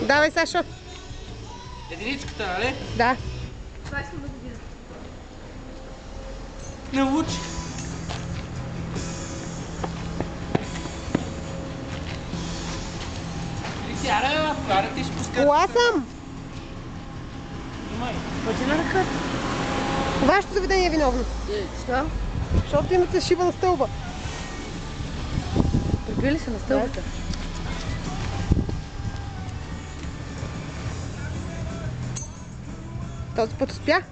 Давай, Сашо. Единичката, нали? Да. 20 година. Не учи. Сяра, вкара ти ще пускаш. Кола съм. Имай. Пъти на ръка. Вашето заведение е виновно. Що? Защото имате шиба на стълба. Прикрили се на стълбата. Този път успя.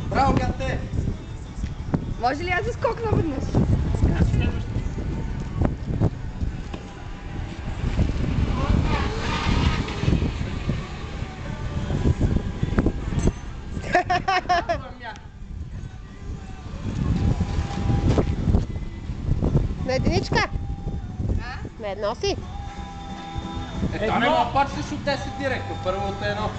Браво, гате! Може ли аз да скокна веднъж? На единичка. На едно си. Ето не мога почнеш от 10 директно. Първото е едно.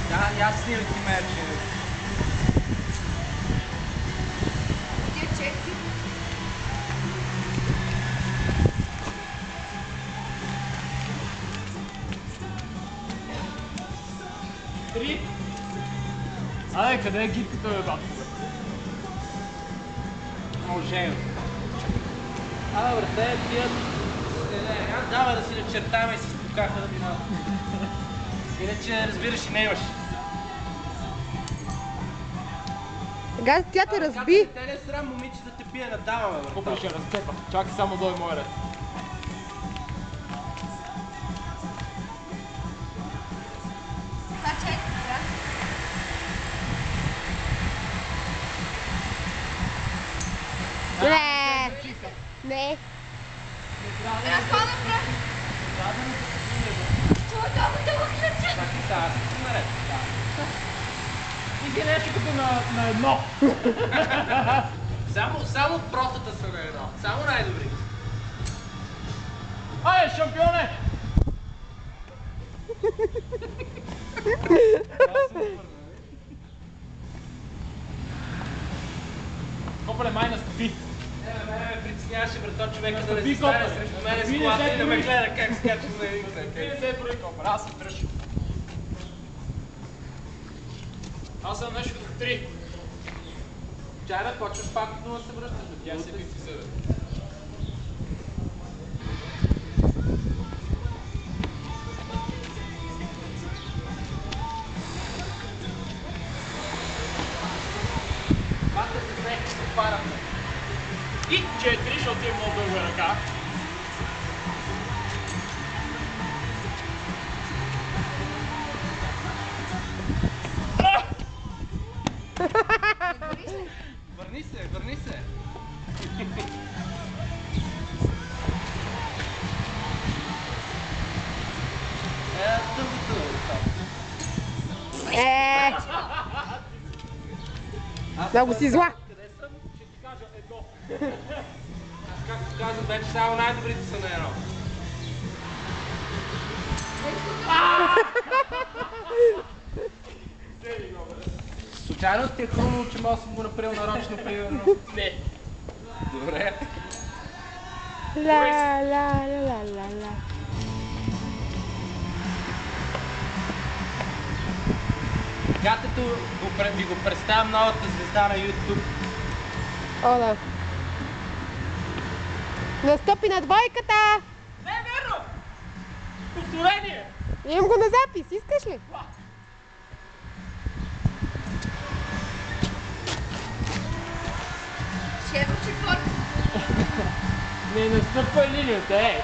Да, аз снимам ти мерче. Три. Абе, къде е гидката, бе, бабка? Може. Абе, брате, тия... Давай да си начертаваме и си спукаха да минава. Иначе, разбираш, и не имаш. Сега тя те разби. Те не срам момиче да те пие да даваме, брате. Купа ще разцепа. Чакай само дой мой ред. Не. Не. Чакай сега, аз съм наред. И ги нещо като на едно. Само простата са на едно. Само най-добри. Айде, шампионе! Копале, май настъпи. Мене ме притесняваше, брато, човека да не Настъпи, се стане копале. срещу мене Настъпи, с колата не и се да ме брои. гледа как скача за един Не се брои, копале, аз съм тръщу. Аз съм нещо като 3. Чай да почваш пак от нула се връщаш. Тя се пипи себе. Мата се знае като параме. И 4, защото е много дълга ръка. Върни се. Много си зла. Къде съм? Ще ти кажа едно. Както казвам, вече само най-добрите са на едно. Случайно ти е хрумнало, че мога да съм го направил нарочно, примерно. Не. Добре. Ла, ла, ла, ла, ла, ла. Гатето ви го представям новата звезда на YouTube. О, да. Настъпи на двойката! Не е верно! Повторение! Имам го на запис, искаш ли? Не настъпва линията, ей!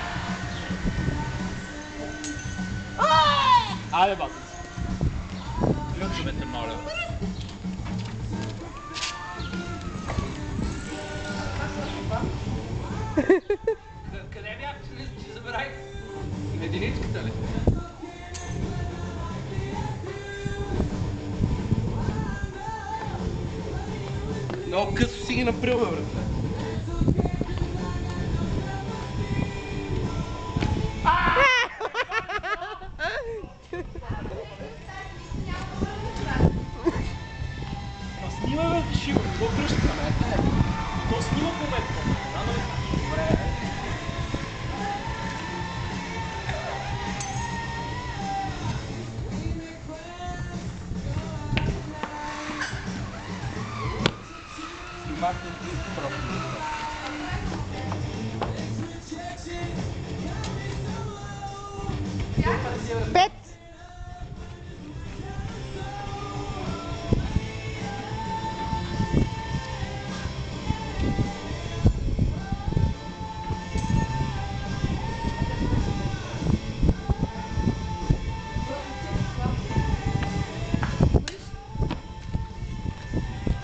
Айде, бабица. Ключовете, моля. Къде бях, че забравих? Единичката ли? Много късо си ги наприл, бе, брат. Снимай, бе, шиго, го връща. То снима в момента. Добре. Махни ти просто. Пет.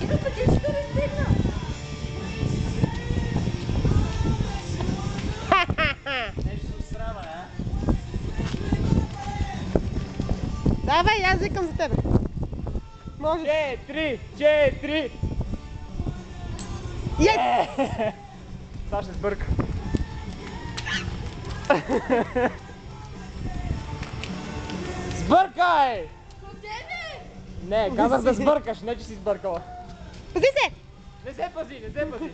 Ида пътечка разтегна. Нещо се срама, а? Давай, аз викам за тебе. Може. 4, 4. Yes! Сега ще сбърка. Сбъркай! Не, казах да сбъркаш, не че си сбъркала. Пази се! Не се пази, не се пази.